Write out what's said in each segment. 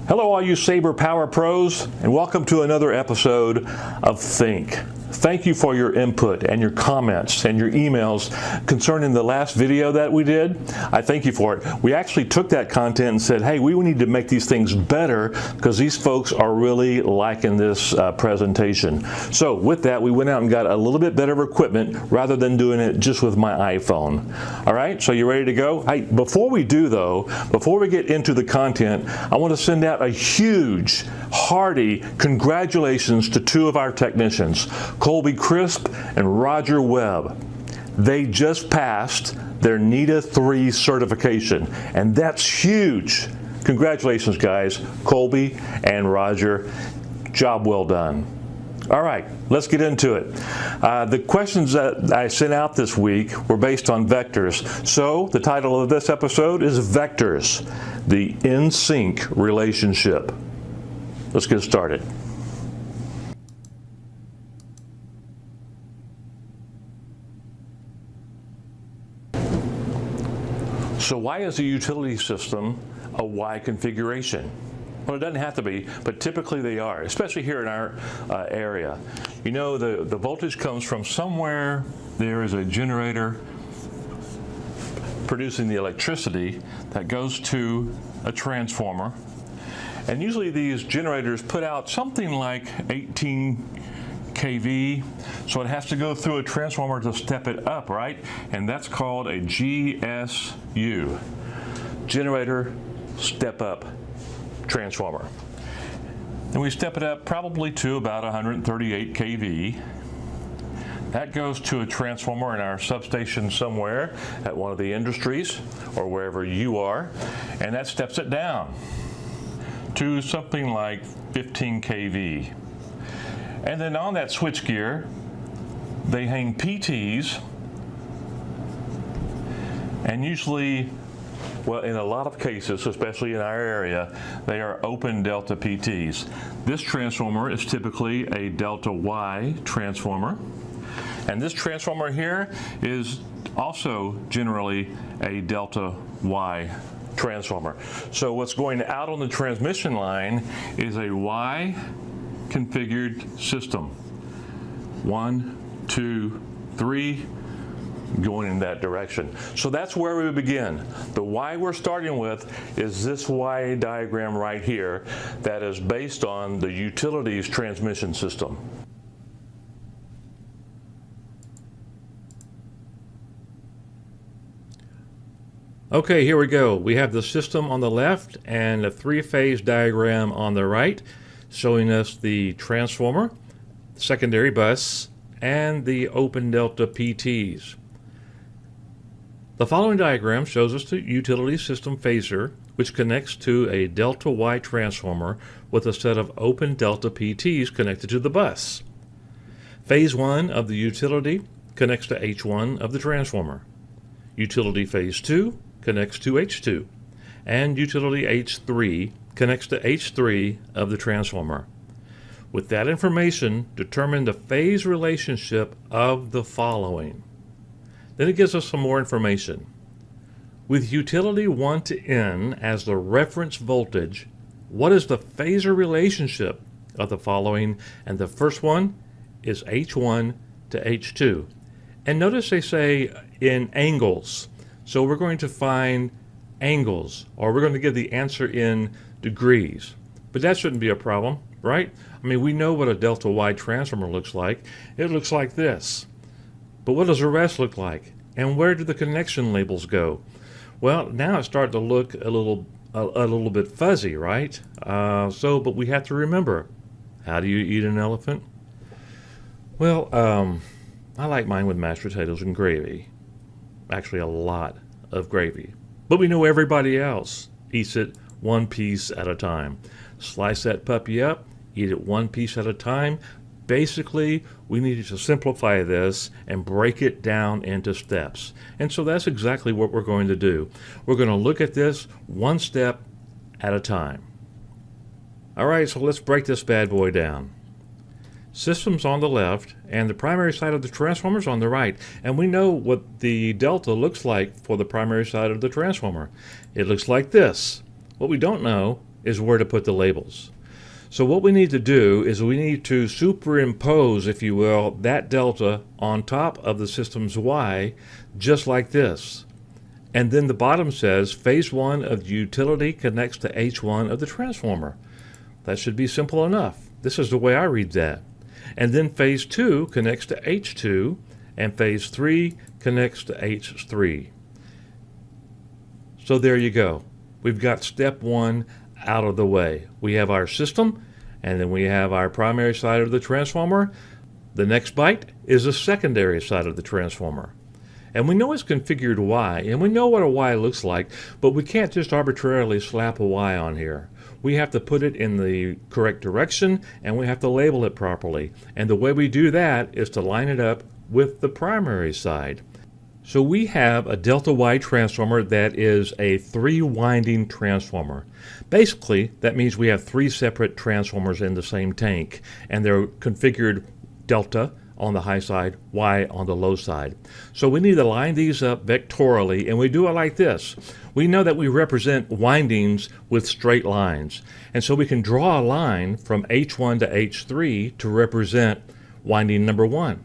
Hello all you Sabre Power Pros, and welcome to another episode of Think. Thank you for your input and your comments and your emails concerning the last video that we did. I thank you for it. We actually took that content and said, hey, we need to make these things better because these folks are really liking this presentation. So with that, we went out and got a little bit better equipment rather than doing it just with my iPhone. All right, so you ready to go? Hey, before we do though, before we get into the content, I want to send out a huge, hearty congratulations to two of our technicians, Colby Crisp and Roger Webb. They just passed their NETA 3 certification, and that's huge. Congratulations, guys, Colby and Roger. Job well done. All right, let's get into it. The questions that I sent out this week were based on vectors. So the title of this episode is Vectors, the in-sync relationship. Let's get started. So why is a utility system a Y configuration? Well, it doesn't have to be, but typically they are, especially here in our area. You know, the voltage comes from somewhere. There is a generator producing the electricity that goes to a transformer. And usually these generators put out something like 18 kV, so it has to go through a transformer to step it up, right? And that's called a GSU, generator step up transformer. And we step it up probably to about 138 kV. That goes to a transformer in our substation somewhere at one of the industries or wherever you are, and that steps it down to something like 15 kV. And then on that switchgear, they hang PTs, and usually, well, in a lot of cases, especially in our area, they are open delta PTs. This transformer is typically a delta Y transformer, and this transformer here is also generally a delta Y transformer. So what's going out on the transmission line is a Y configured system. 1, 2, 3, going in that direction. So that's where we begin. The Y we're starting with is this Y diagram right here that is based on the utilities transmission system. Okay, here we go. We have the system on the left and a three-phase diagram on the right, showing us the transformer, secondary bus, and the open delta PTs. The following diagram shows us the utility system phasor, which connects to a delta Y transformer with a set of open delta PTs connected to the bus. Phase 1 of the utility connects to H1 of the transformer. Utility phase 2 connects to H2, and utility H3 connects to H3 of the transformer. With that information, determine the phase relationship of the following. Then it gives us some more information. With utility 1 to N as the reference voltage, what is the phasor relationship of the following? And the first one is H1 to H2. And notice they say in angles. So we're going to find angles, or we're going to give the answer in degrees. But that shouldn't be a problem, right? I mean, we know what a delta Y transformer looks like. It looks like this. But what does the rest look like? And where do the connection labels go? Well, now it's starting to look a little bit fuzzy, right? But we have to remember, how do you eat an elephant? Well, I like mine with mashed potatoes and gravy. Actually, a lot of gravy. But we know everybody else eats it one piece at a time. Slice that puppy up, eat it one piece at a time. Basically, we need to simplify this and break it down into steps. And so that's exactly what we're going to do. We're going to look at this one step at a time. All right, so let's break this bad boy down. System's on the left, and the primary side of the transformer's on the right. And we know what the delta looks like for the primary side of the transformer. It looks like this. What we don't know is where to put the labels. So what we need to do is we need to superimpose, if you will, that delta on top of the system's Y, just like this. And then the bottom says phase 1 of the utility connects to H1 of the transformer. That should be simple enough. This is the way I read that. And then phase 2 connects to H2, and phase 3 connects to H3. So there you go. We've got step 1 out of the way. We have our system, and then we have our primary side of the transformer. The next byte is the secondary side of the transformer. And we know it's configured Y, and we know what a Y looks like, but we can't just arbitrarily slap a Y on here. We have to put it in the correct direction, and we have to label it properly. And the way we do that is to line it up with the primary side. So we have a delta Y transformer that is a 3-winding transformer. Basically, that means we have 3 separate transformers in the same tank, and they're configured delta on the high side, Y on the low side. So we need to line these up vectorially, and we do it like this. We know that we represent windings with straight lines, and so we can draw a line from H1 to H3 to represent winding number 1.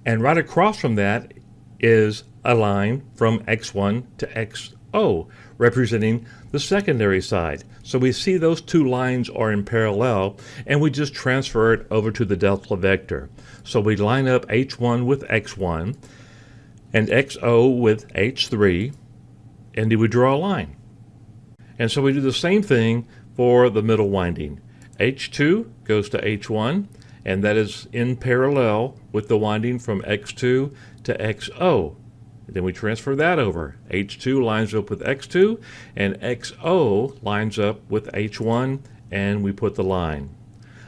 And right across from that is a line from X1 to XO, representing the secondary side. So we see those 2 lines are in parallel, and we just transfer it over to the delta vector. So we line up H1 with X1 and XO with H3, and then we draw a line. And so we do the same thing for the middle winding. H2 goes to H1, and that is in parallel with the winding from X2 to XO. Then we transfer that over. H2 lines up with X2, and XO lines up with H1, and we put the line.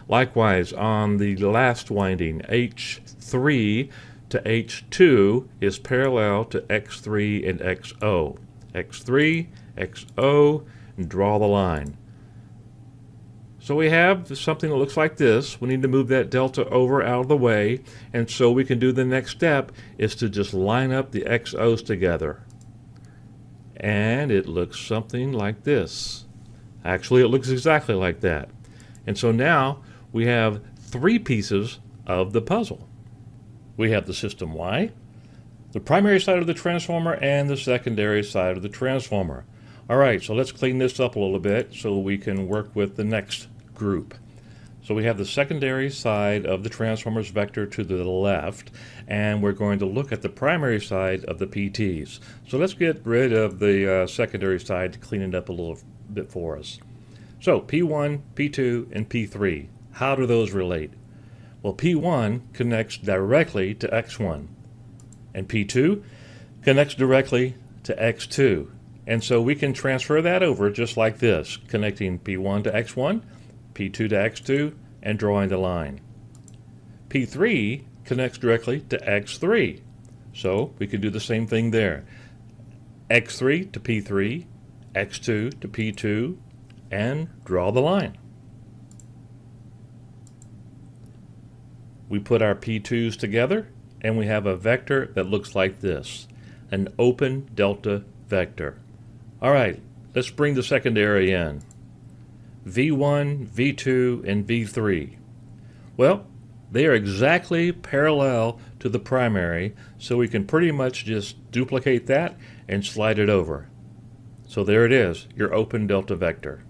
Likewise, on the last winding, H3 to H2 is parallel to X3 and XO. X3, XO, and draw the line. So we have something that looks like this. We need to move that delta over out of the way, and so we can do the next step is to just line up the XOs together. And it looks something like this. Actually, it looks exactly like that. And so now we have 3 pieces of the puzzle. We have the system Y, the primary side of the transformer, and the secondary side of the transformer. All right, so let's clean this up a little bit so we can work with the next group. So we have the secondary side of the transformer's vector to the left, and we're going to look at the primary side of the PTs. So let's get rid of the secondary side to clean it up a little bit for us. So P1, P2, and P3, how do those relate? Well, P1 connects directly to X1, and P2 connects directly to X2. And so we can transfer that over just like this, connecting P1 to X1, P2 to X2, and drawing the line. P3 connects directly to X3, so we can do the same thing there. X3 to P3, X2 to P2, and draw the line. We put our P2s together, and we have a vector that looks like this, an open delta vector. All right, let's bring the secondary in. V1, V2, and V3. Well, they are exactly parallel to the primary, so we can pretty much just duplicate that and slide it over. So there it is, your open delta vector.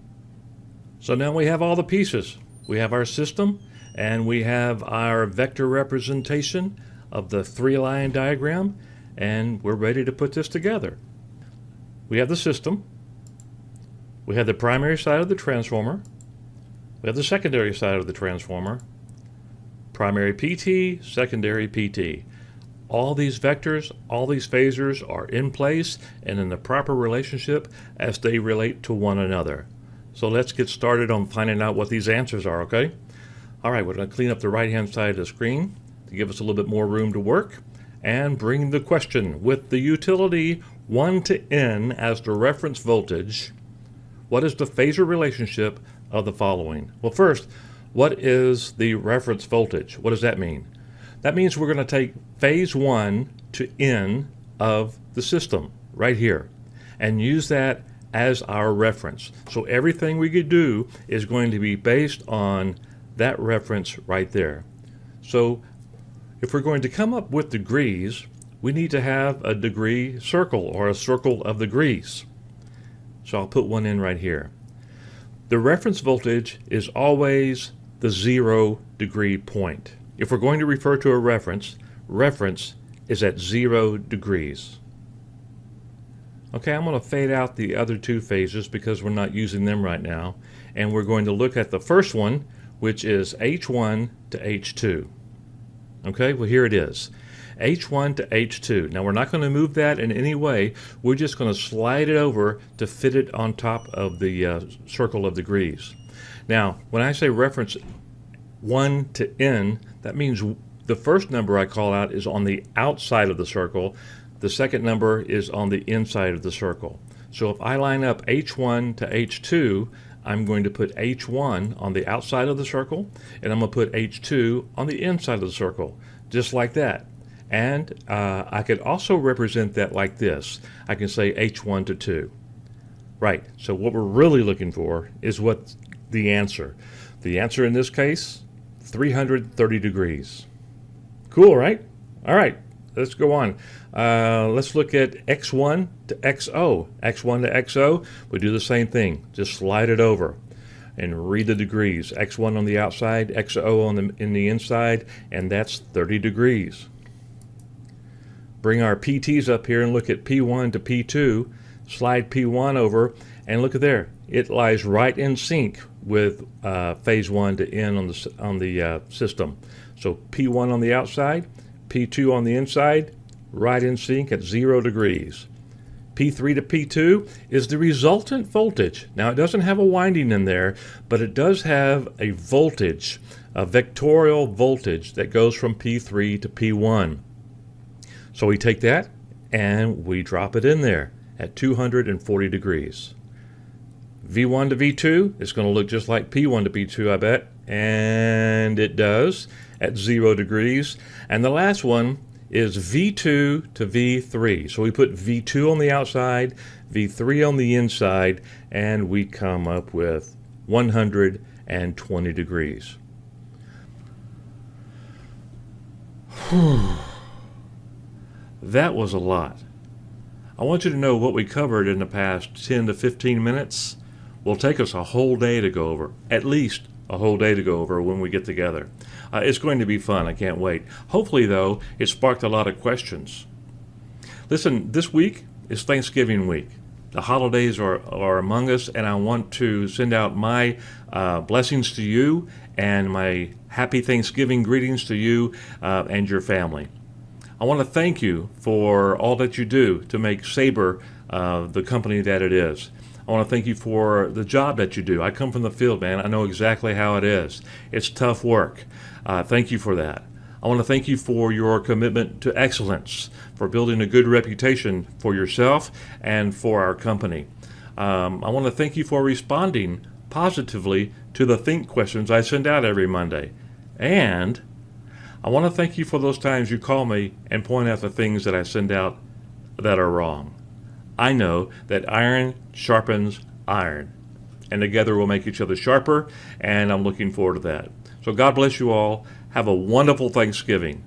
So now we have all the pieces. We have our system, and we have our vector representation of the 3-line diagram, and we're ready to put this together. We have the system. We have the primary side of the transformer. We have the secondary side of the transformer. Primary PT, secondary PT. All these vectors, all these phasors are in place and in the proper relationship as they relate to one another. So let's get started on finding out what these answers are, okay? All right, we're going to clean up the right-hand side of the screen to give us a little bit more room to work and bring the question. With the utility 1 to N as the reference voltage, what is the phasor relationship of the following? Well, first, what is the reference voltage? What does that mean? That means we're going to take phase 1 to N of the system right here and use that as our reference. So everything we could do is going to be based on that reference right there. So if we're going to come up with degrees, we need to have a degree circle or a circle of degrees. So I'll put one in right here. The reference voltage is always the 0 degree point. If we're going to refer to a reference, reference is at 0 degrees. Okay, I'm going to fade out the other two phases because we're not using them right now. And we're going to look at the first one, which is H1 to H2. Okay, well here it is. H1 to H2. Now we're not going to move that in any way. We're just going to slide it over to fit it on top of the circle of degrees. Now, when I say reference 1 to N, that means the first number I call out is on the outside of the circle. The second number is on the inside of the circle. So if I line up H1 to H2, I'm going to put H1 on the outside of the circle, and I'm going to put H2 on the inside of the circle, just like that. And I could also represent that like this. I can say H1 to 2. Right, so what we're really looking for is what the answer. The answer in this case, 330 degrees. Cool, right? All right, let's go on. Let's look at X1 to XO. X1 to XO, we do the same thing. Just slide it over and read the degrees. X1 on the outside, XO in the inside, and that's 30 degrees. Bring our PTs up here and look at P1 to P2. Slide P1 over, and look at there. It lies right in sync with phase 1 to N on the system. So P1 on the outside, P2 on the inside, right in sync at 0 degrees. P3 to P2 is the resultant voltage. Now it doesn't have a winding in there, but it does have a voltage, a vectorial voltage that goes from P3 to P1. So we take that and we drop it in there at 240 degrees. V1 to V2 is going to look just like P1 to P2, I bet. And it does at 0 degrees. And the last one is V2 to V3. So we put V2 on the outside, V3 on the inside, and we come up with 120 degrees. That was a lot. I want you to know what we covered in the past 10 to 15 minutes will take us a whole day to go over, at least a whole day to go over when we get together. It's going to be fun. I can't wait. Hopefully, though, it sparked a lot of questions. Listen, this week is Thanksgiving week. The holidays are among us, and I want to send out my blessings to you and my happy Thanksgiving greetings to you and your family. I want to thank you for all that you do to make Sabre the company that it is. I want to thank you for the job that you do. I come from the field, man. I know exactly how it is. It's tough work. Thank you for that. I want to thank you for your commitment to excellence, for building a good reputation for yourself and for our company. I want to thank you for responding positively to the Think questions I send out every Monday. And I want to thank you for those times you call me and point out the things that I send out that are wrong. I know that iron sharpens iron, and together we'll make each other sharper, and I'm looking forward to that. So God bless you all. Have a wonderful Thanksgiving.